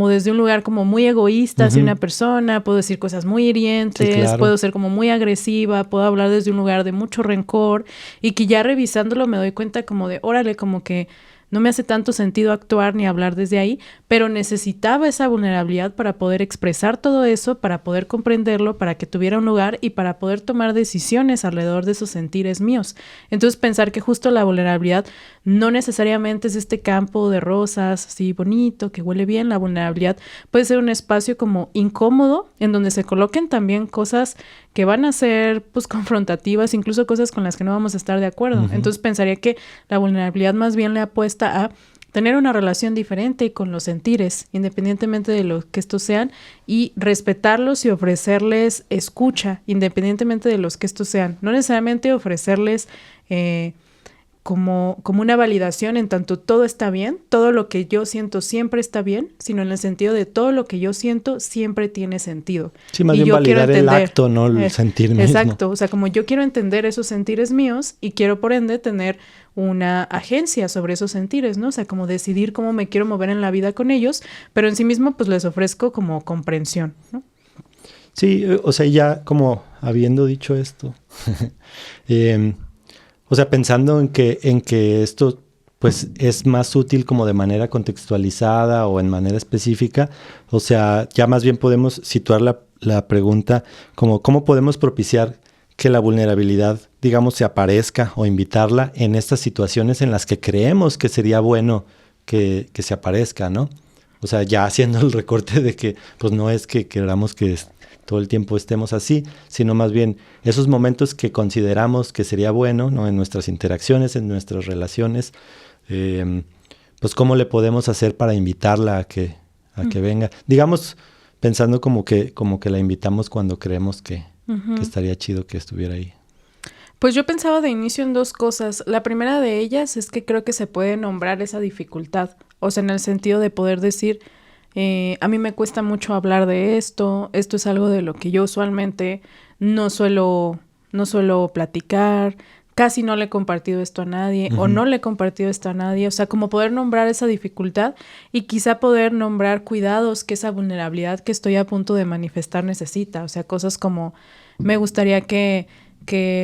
desde un lugar como muy egoísta hacia una persona, puedo decir cosas muy hirientes, Sí, claro. puedo ser como muy agresiva, puedo hablar desde un lugar de mucho rencor y que ya revisándolo me doy cuenta como de, órale, como que no me hace tanto sentido actuar ni hablar desde ahí, pero necesitaba esa vulnerabilidad para poder expresar todo eso, para poder comprenderlo, para que tuviera un lugar y para poder tomar decisiones alrededor de esos sentires míos. Entonces pensar que justo la vulnerabilidad no necesariamente es este campo de rosas así bonito, que huele bien. La vulnerabilidad puede ser un espacio como incómodo en donde se coloquen también cosas que van a ser pues confrontativas, incluso cosas con las que no vamos a estar de acuerdo. Entonces pensaría que la vulnerabilidad más bien le apuesta a tener una relación diferente con los sentires, independientemente de lo que estos sean, y respetarlos y ofrecerles escucha, independientemente de los que estos sean. No necesariamente ofrecerles como una validación en tanto todo está bien, todo lo que yo siento siempre está bien, sino en el sentido de todo lo que yo siento siempre tiene sentido. Sí, más y bien yo quiero validar el entender, acto, no el sentir mismo. exacto, o sea, como yo quiero entender esos sentires míos y quiero por ende tener una agencia sobre esos sentires, ¿no? O sea, como decidir cómo me quiero mover en la vida con ellos, pero en sí mismo pues les ofrezco como comprensión, ¿no? Sí, o sea, ya como habiendo dicho esto, o sea, pensando en que esto pues es más útil como de manera contextualizada o en manera específica, o sea, ya más bien podemos situar la pregunta como cómo podemos propiciar que la vulnerabilidad, digamos, se aparezca o invitarla en estas situaciones en las que creemos que sería bueno que se aparezca, ¿no? O sea, ya haciendo el recorte de que pues no es que queramos que todo el tiempo estemos así, sino más bien esos momentos que consideramos que sería bueno, ¿no? En nuestras interacciones, en nuestras relaciones, pues cómo le podemos hacer para invitarla a que venga. Digamos, pensando como que la invitamos cuando creemos que estaría chido que estuviera ahí. Pues yo pensaba de inicio en dos cosas. La primera de ellas es que creo que se puede nombrar esa dificultad, o sea, en el sentido de poder decir, a mí me cuesta mucho hablar de esto es algo de lo que yo usualmente no suelo platicar, casi no le he compartido esto a nadie o no le he compartido esto a nadie, o sea, como poder nombrar esa dificultad y quizá poder nombrar cuidados que esa vulnerabilidad que estoy a punto de manifestar necesita, o sea, cosas como me gustaría que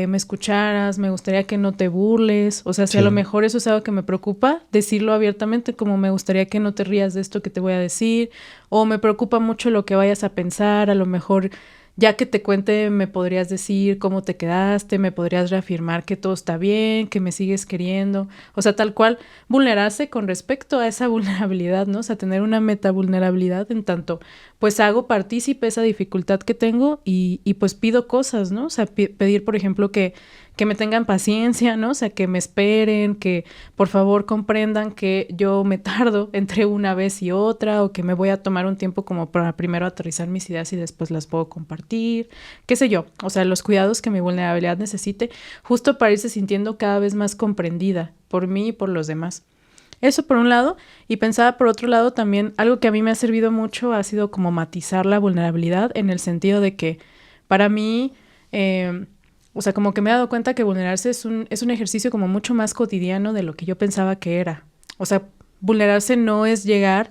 me escucharas, me gustaría que no te burles, o sea, si a lo mejor eso es algo que me preocupa, decirlo abiertamente como me gustaría que no te rías de esto que te voy a decir, o me preocupa mucho lo que vayas a pensar, a lo mejor ya que te cuente me podrías decir cómo te quedaste, me podrías reafirmar que todo está bien, que me sigues queriendo, o sea, tal cual vulnerarse con respecto a esa vulnerabilidad, ¿no? O sea, tener una metavulnerabilidad en tanto, pues hago partícipe esa dificultad que tengo y pues pido cosas, ¿no? O sea, pedir, por ejemplo, que me tengan paciencia, ¿no? O sea, que me esperen, que por favor comprendan que yo me tardo entre una vez y otra o que me voy a tomar un tiempo como para primero aterrizar mis ideas y después las puedo compartir, qué sé yo, o sea, los cuidados que mi vulnerabilidad necesite justo para irse sintiendo cada vez más comprendida por mí y por los demás. Eso por un lado, y pensaba por otro lado también, algo que a mí me ha servido mucho ha sido como matizar la vulnerabilidad en el sentido de que para mí, o sea, como que me he dado cuenta que vulnerarse es un ejercicio como mucho más cotidiano de lo que yo pensaba que era. O sea, vulnerarse no es llegar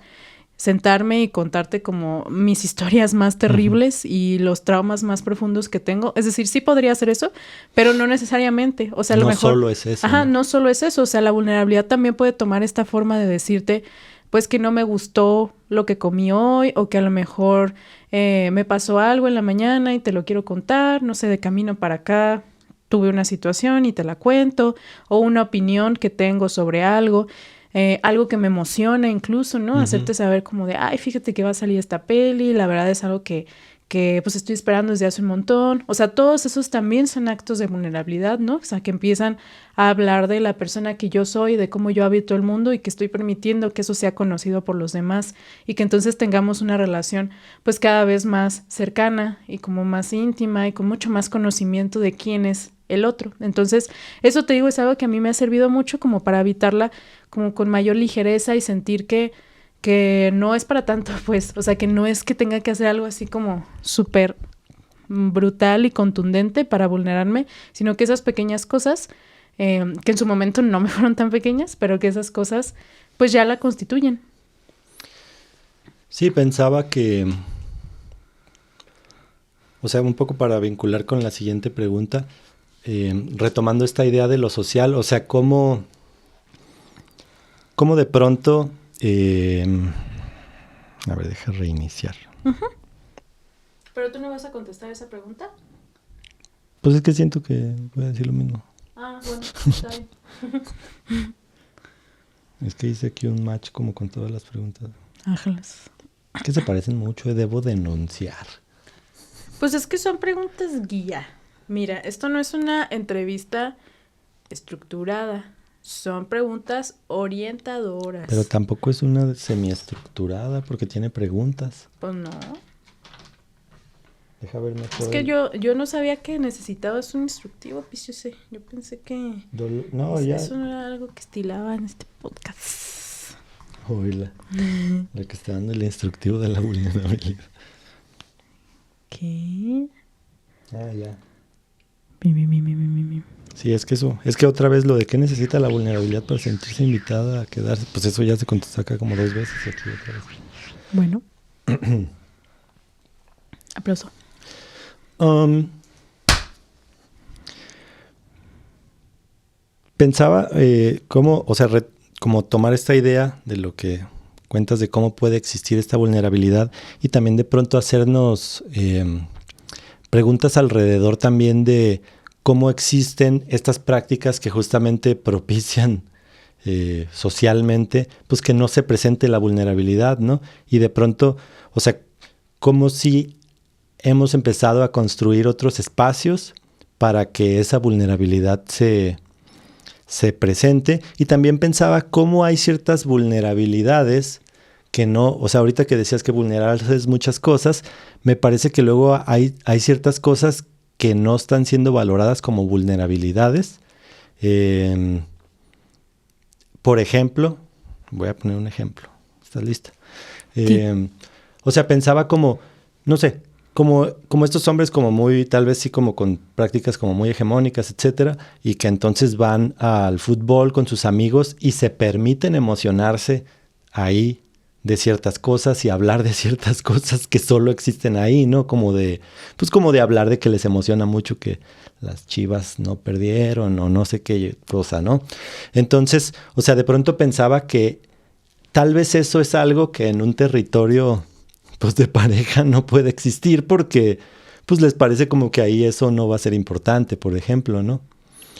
sentarme y contarte como mis historias más terribles y los traumas más profundos que tengo. Es decir, sí podría hacer eso, pero no necesariamente. O sea, a lo mejor... No solo es eso. Ajá, no solo es eso. O sea, la vulnerabilidad también puede tomar esta forma de decirte, pues, que no me gustó lo que comí hoy, o que a lo mejor me pasó algo en la mañana y te lo quiero contar, no sé, de camino para acá tuve una situación y te la cuento, o una opinión que tengo sobre algo. Algo que me emociona incluso, ¿no? Hacerte saber como de, ay, fíjate que va a salir esta peli, la verdad es algo que pues estoy esperando desde hace un montón. O sea, todos esos también son actos de vulnerabilidad, ¿no? O sea, que empiezan a hablar de la persona que yo soy, de cómo yo habito el mundo y que estoy permitiendo que eso sea conocido por los demás y que entonces tengamos una relación pues cada vez más cercana y como más íntima y con mucho más conocimiento de quién es el otro. Entonces, eso te digo, es algo que a mí me ha servido mucho como para evitarla como con mayor ligereza y sentir que no es para tanto, pues, o sea, que no es que tenga que hacer algo así como súper brutal y contundente para vulnerarme, sino que esas pequeñas cosas, que en su momento no me fueron tan pequeñas, pero que esas cosas, pues ya la constituyen. Sí, pensaba que, o sea, un poco para vincular con la siguiente pregunta, retomando esta idea de lo social, o sea, cómo de pronto... a ver, deja reiniciar. ¿Pero tú no vas a contestar esa pregunta? Pues es que siento que voy a decir lo mismo. Ah, bueno, está bien. Es que hice aquí un match como con todas las preguntas. Ángeles. Que se parecen mucho, debo denunciar. Pues es que son preguntas guía. Mira, esto no es una entrevista estructurada. Son preguntas orientadoras. Pero tampoco es una semiestructurada porque tiene preguntas. Pues no. Deja ver mejor. Es que yo no sabía que necesitabas un instructivo, pues yo sé. Yo pensé que eso no era algo que estilaba en este podcast. Oíla. La que está dando el instructivo de la vulnerabilidad. ¿Qué? Ah, ya. Mi. Sí, es que eso, es que otra vez lo de qué necesita la vulnerabilidad para sentirse invitada a quedarse, pues eso ya se contestó acá como 2 veces aquí otra vez. Bueno. Aplauso. Pensaba cómo, o sea, como tomar esta idea de lo que cuentas de cómo puede existir esta vulnerabilidad y también de pronto hacernos preguntas alrededor también de cómo existen estas prácticas que justamente propician socialmente, pues que no se presente la vulnerabilidad, ¿no? Y de pronto, o sea, como si hemos empezado a construir otros espacios para que esa vulnerabilidad se presente. Y también pensaba cómo hay ciertas vulnerabilidades que no, o sea, ahorita que decías que vulnerarse muchas cosas, me parece que luego hay ciertas cosas que no están siendo valoradas como vulnerabilidades. Por ejemplo, voy a poner un ejemplo. ¿Estás lista? Sí. O sea, pensaba como, no sé, como estos hombres como muy, tal vez sí como con prácticas como muy hegemónicas, etcétera, y que entonces van al fútbol con sus amigos y se permiten emocionarse ahí de ciertas cosas y hablar de ciertas cosas que solo existen ahí, ¿no? Como de hablar de que les emociona mucho que las Chivas no perdieron o no sé qué cosa, ¿no? Entonces, o sea, de pronto pensaba que tal vez eso es algo que en un territorio pues de pareja no puede existir porque pues les parece como que ahí eso no va a ser importante, por ejemplo, ¿no?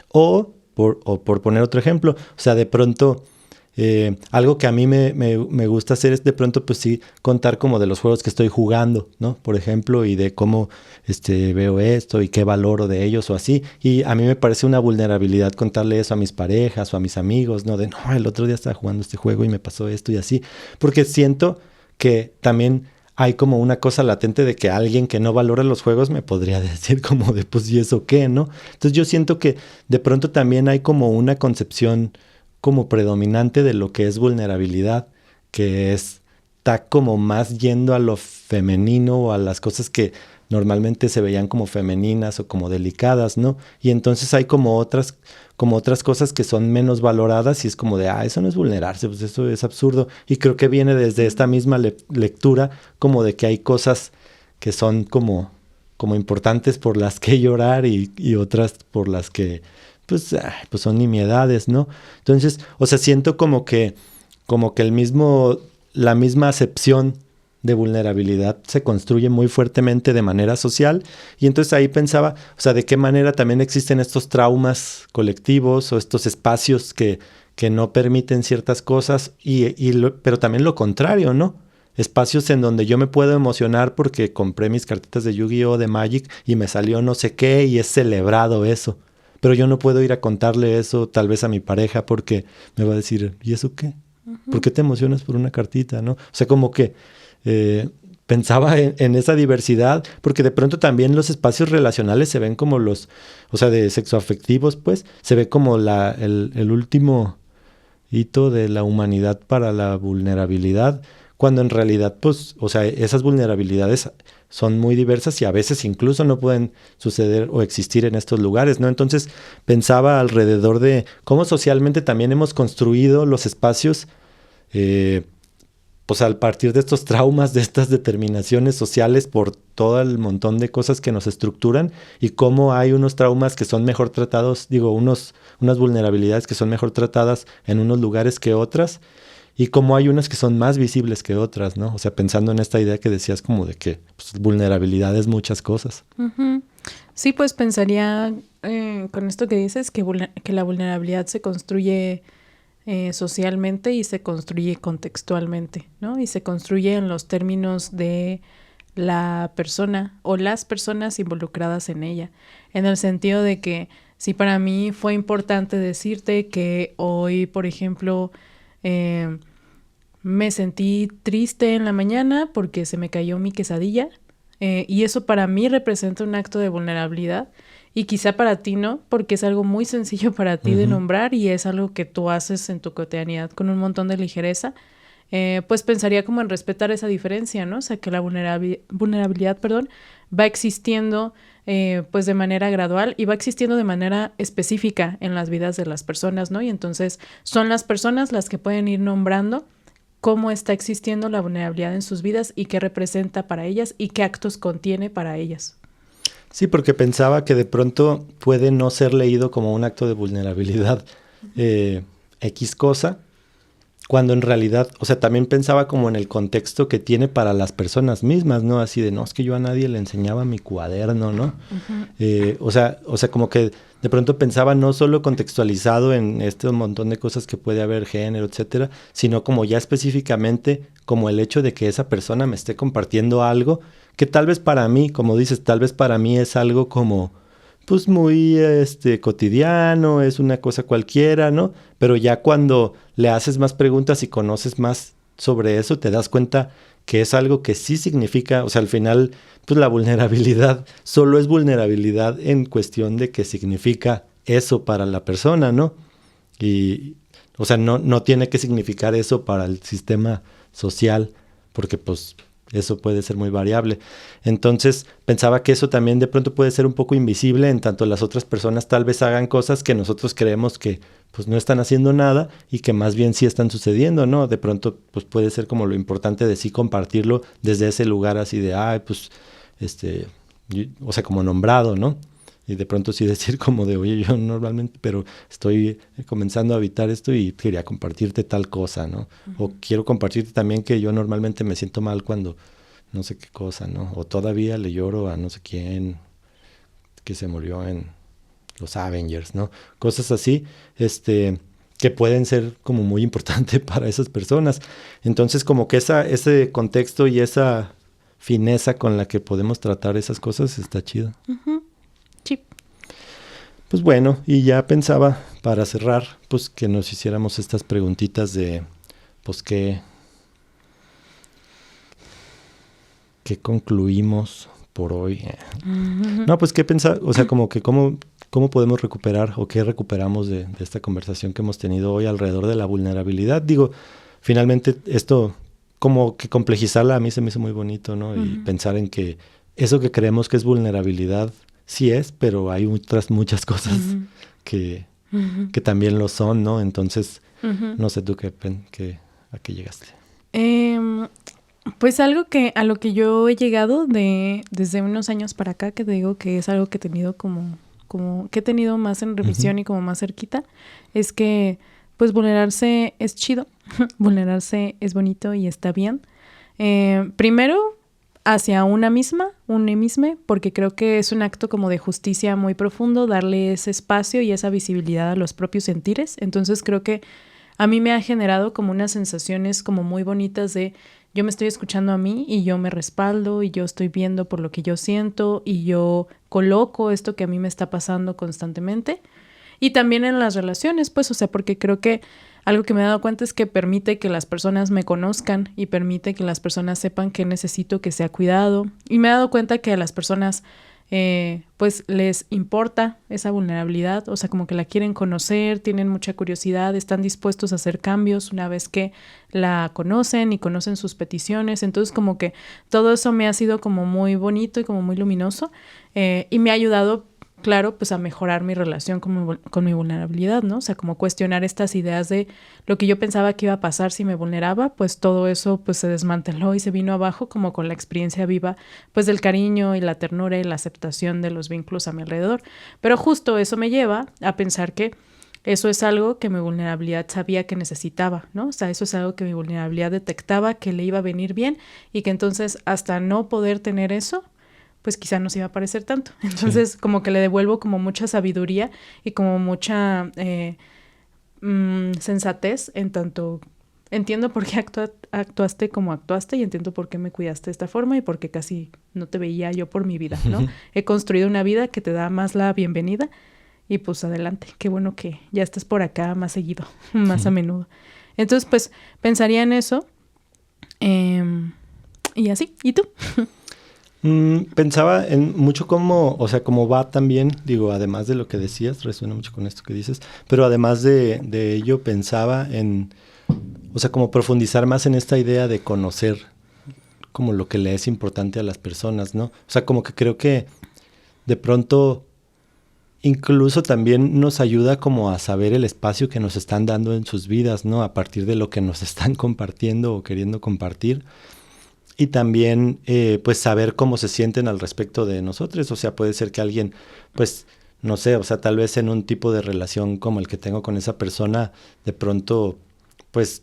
O por poner otro ejemplo, o sea, de pronto algo que a mí me gusta hacer es de pronto pues sí contar como de los juegos que estoy jugando, ¿no? Por ejemplo, y de cómo veo esto y qué valoro de ellos o así. Y a mí me parece una vulnerabilidad contarle eso a mis parejas o a mis amigos, ¿no? De no, el otro día estaba jugando este juego y me pasó esto y así. Porque siento que también hay como una cosa latente de que alguien que no valora los juegos me podría decir como de pues ¿y eso qué, no? Entonces yo siento que de pronto también hay como una concepción como predominante de lo que es vulnerabilidad, que está como más yendo a lo femenino o a las cosas que normalmente se veían como femeninas o como delicadas, ¿no? Y entonces hay como otras cosas que son menos valoradas y es como de, eso no es vulnerarse, pues eso es absurdo. Y creo que viene desde esta misma lectura como de que hay cosas que son como importantes por las que llorar y otras por las que pues son nimiedades, ¿no? Entonces, o sea, siento como que la misma acepción de vulnerabilidad se construye muy fuertemente de manera social y entonces ahí pensaba, o sea, de qué manera también existen estos traumas colectivos o estos espacios que no permiten ciertas cosas pero también lo contrario, ¿no? Espacios en donde yo me puedo emocionar porque compré mis cartitas de Yu-Gi-Oh, de Magic y me salió no sé qué y es celebrado eso. Pero yo no puedo ir a contarle eso tal vez a mi pareja porque me va a decir, ¿y eso qué? ¿Por qué te emocionas por una cartita, no? O sea, como que pensaba en esa diversidad, porque de pronto también los espacios relacionales se ven como o sea, de sexoafectivos, pues, se ve como el último hito de la humanidad para la vulnerabilidad, cuando en realidad, pues, o sea, esas vulnerabilidades son muy diversas y a veces incluso no pueden suceder o existir en estos lugares, ¿no? Entonces pensaba alrededor de cómo socialmente también hemos construido los espacios, pues a partir de estos traumas, de estas determinaciones sociales por todo el montón de cosas que nos estructuran y cómo hay unos traumas que son mejor tratados, unas vulnerabilidades que son mejor tratadas en unos lugares que otras y cómo hay unas que son más visibles que otras, ¿no? O sea, pensando en esta idea que decías como de que pues, vulnerabilidad es muchas cosas. Uh-huh. Sí, pues pensaría con esto que dices que la vulnerabilidad se construye socialmente y se construye contextualmente, ¿no? Y se construye en los términos de la persona o las personas involucradas en ella, en el sentido de que si para mí fue importante decirte que hoy, por ejemplo, me sentí triste en la mañana porque se me cayó mi quesadilla, y eso para mí representa un acto de vulnerabilidad y quizá para ti no, porque es algo muy sencillo para ti de nombrar y es algo que tú haces en tu cotidianidad con un montón de ligereza, pues pensaría como en respetar esa diferencia, ¿no? O sea, que la vulnerabilidad, va existiendo pues de manera gradual y va existiendo de manera específica en las vidas de las personas, ¿no? Y entonces son las personas las que pueden ir nombrando cómo está existiendo la vulnerabilidad en sus vidas y qué representa para ellas y qué actos contiene para ellas. Sí, porque pensaba que de pronto puede no ser leído como un acto de vulnerabilidad X cosa, cuando en realidad, o sea, también pensaba como en el contexto que tiene para las personas mismas, ¿no? Así de, no, es que yo a nadie le enseñaba mi cuaderno, ¿no? Uh-huh. O sea, como que de pronto pensaba no solo contextualizado en este montón de cosas que puede haber, género, etcétera, sino como ya específicamente como el hecho de que esa persona me esté compartiendo algo que tal vez para mí, como dices, tal vez para mí es algo como pues muy cotidiano, es una cosa cualquiera, ¿no? Pero ya cuando le haces más preguntas y conoces más sobre eso, te das cuenta que es algo que sí significa, o sea, al final, pues la vulnerabilidad solo es vulnerabilidad en cuestión de que significa eso para la persona, ¿no? Y, o sea, no tiene que significar eso para el sistema social, porque pues eso puede ser muy variable. Entonces pensaba que eso también de pronto puede ser un poco invisible, en tanto las otras personas tal vez hagan cosas que nosotros creemos que pues no están haciendo nada y que más bien sí están sucediendo, ¿no? De pronto pues puede ser como lo importante de sí compartirlo desde ese lugar así de, pues, o sea, como nombrado, ¿no? Y de pronto sí decir como de, oye, yo normalmente, pero estoy comenzando a habitar esto y quería compartirte tal cosa, ¿no? Uh-huh. O quiero compartirte también que yo normalmente me siento mal cuando no sé qué cosa, ¿no? O todavía le lloro a no sé quién que se murió en los Avengers, ¿no? Cosas así, que pueden ser como muy importantes para esas personas. Entonces como que ese contexto y esa fineza con la que podemos tratar esas cosas está chido. Uh-huh. Sí. Pues bueno, y ya pensaba para cerrar, pues que nos hiciéramos estas preguntitas de, pues qué concluimos por hoy. Uh-huh. No, pues qué pensar, o sea, como que cómo podemos recuperar o qué recuperamos de esta conversación que hemos tenido hoy alrededor de la vulnerabilidad. Digo, finalmente esto como que complejizarla a mí se me hizo muy bonito, ¿no? Uh-huh. Y pensar en que eso que creemos que es vulnerabilidad sí es, pero hay otras muchas cosas que también lo son, ¿no? Entonces, no sé tú a qué llegaste. Pues algo a lo que yo he llegado desde unos años para acá, que te digo que es algo que he tenido como que he tenido más en revisión y como más cerquita, es que pues vulnerarse es chido, vulnerarse es bonito y está bien. Primero, hacia una misma, porque creo que es un acto como de justicia muy profundo, darle ese espacio y esa visibilidad a los propios sentires. Entonces creo que a mí me ha generado como unas sensaciones como muy bonitas de yo me estoy escuchando a mí y yo me respaldo y yo estoy viendo por lo que yo siento y yo coloco esto que a mí me está pasando constantemente. Y también en las relaciones, pues, o sea, porque creo que algo que me he dado cuenta es que permite que las personas me conozcan y permite que las personas sepan que necesito que sea cuidado. Y me he dado cuenta que a las personas pues les importa esa vulnerabilidad, o sea, como que la quieren conocer, tienen mucha curiosidad, están dispuestos a hacer cambios una vez que la conocen y conocen sus peticiones. Entonces como que todo eso me ha sido como muy bonito y como muy luminoso y me ha ayudado, claro, pues a mejorar mi relación con mi vulnerabilidad, ¿no? O sea, como cuestionar estas ideas de lo que yo pensaba que iba a pasar si me vulneraba, pues todo eso pues se desmanteló y se vino abajo como con la experiencia viva, pues del cariño y la ternura y la aceptación de los vínculos a mi alrededor. Pero justo eso me lleva a pensar que eso es algo que mi vulnerabilidad sabía que necesitaba, ¿no? O sea, eso es algo que mi vulnerabilidad detectaba que le iba a venir bien y que entonces hasta no poder tener eso, pues quizá no se iba a parecer tanto. Entonces, como que le devuelvo como mucha sabiduría y como mucha sensatez en tanto entiendo por qué actuaste como actuaste y entiendo por qué me cuidaste de esta forma y por qué casi no te veía yo por mi vida, ¿no? He construido una vida que te da más la bienvenida y pues adelante. Qué bueno que ya estés por acá más seguido, más a menudo. Entonces, pues pensaría en eso y así. ¿Y tú? Pensaba en mucho cómo, o sea, cómo va también, digo, además de lo que decías, resuena mucho con esto que dices, pero además de ello pensaba en, o sea, como profundizar más en esta idea de conocer como lo que le es importante a las personas, ¿no? O sea, como que creo que de pronto incluso también nos ayuda como a saber el espacio que nos están dando en sus vidas, ¿no? A partir de lo que nos están compartiendo o queriendo compartir. Y también, pues, saber cómo se sienten al respecto de nosotros. O sea, puede ser que alguien, pues, no sé, o sea, tal vez en un tipo de relación como el que tengo con esa persona, de pronto, pues,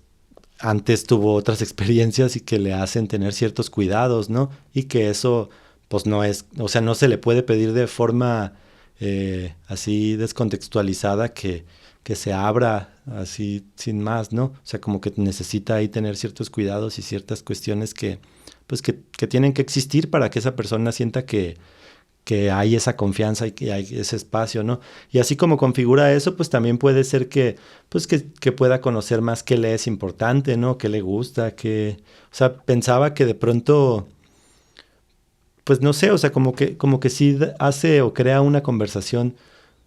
antes tuvo otras experiencias y que le hacen tener ciertos cuidados, ¿no? Y que eso, pues, no es, o sea, no se le puede pedir de forma así descontextualizada que se abra así sin más, ¿no? O sea, como que necesita ahí tener ciertos cuidados y ciertas cuestiones que tienen que existir para que esa persona sienta que hay esa confianza y que hay ese espacio, ¿no? Y así como configura eso, pues también puede ser que pueda conocer más qué le es importante, ¿no? Qué le gusta, o sea, pensaba que de pronto, pues no sé, o sea, como que sí hace o crea una conversación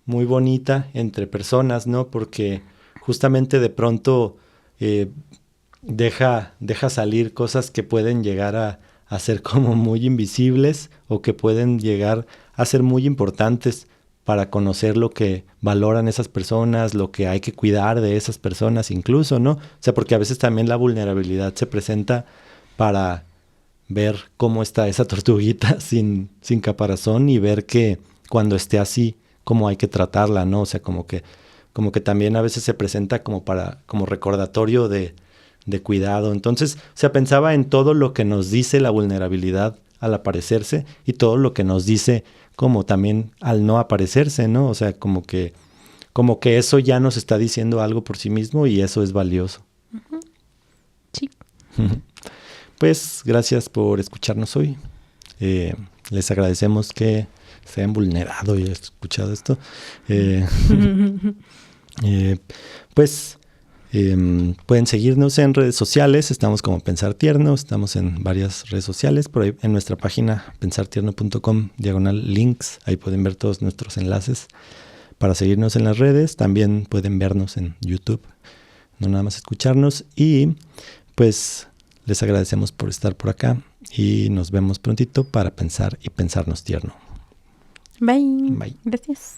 muy bonita entre personas, ¿no? Porque justamente de pronto deja salir cosas que pueden llegar a ser como muy invisibles o que pueden llegar a ser muy importantes para conocer lo que valoran esas personas, lo que hay que cuidar de esas personas incluso, ¿no? O sea, porque a veces también la vulnerabilidad se presenta para ver cómo está esa tortuguita sin caparazón y ver que cuando esté así, cómo hay que tratarla, ¿no? O sea, como que también a veces se presenta como recordatorio de cuidado. Entonces, o sea, pensaba en todo lo que nos dice la vulnerabilidad al aparecerse y todo lo que nos dice como también al no aparecerse, ¿no? O sea, como que eso ya nos está diciendo algo por sí mismo y eso es valioso. Uh-huh. Sí. Pues gracias por escucharnos hoy. Les agradecemos que se hayan vulnerado y hayan escuchado esto. Pues pueden seguirnos en redes sociales. Estamos como Pensar Tierno. Estamos en varias redes sociales. Por ahí en nuestra página pensartierno.com/links. Ahí pueden ver todos nuestros enlaces para seguirnos en las redes. También pueden vernos en YouTube. No nada más escucharnos. Y pues Les agradecemos por estar por acá y nos vemos prontito para pensar y pensarnos tierno. Bye. Bye. Gracias.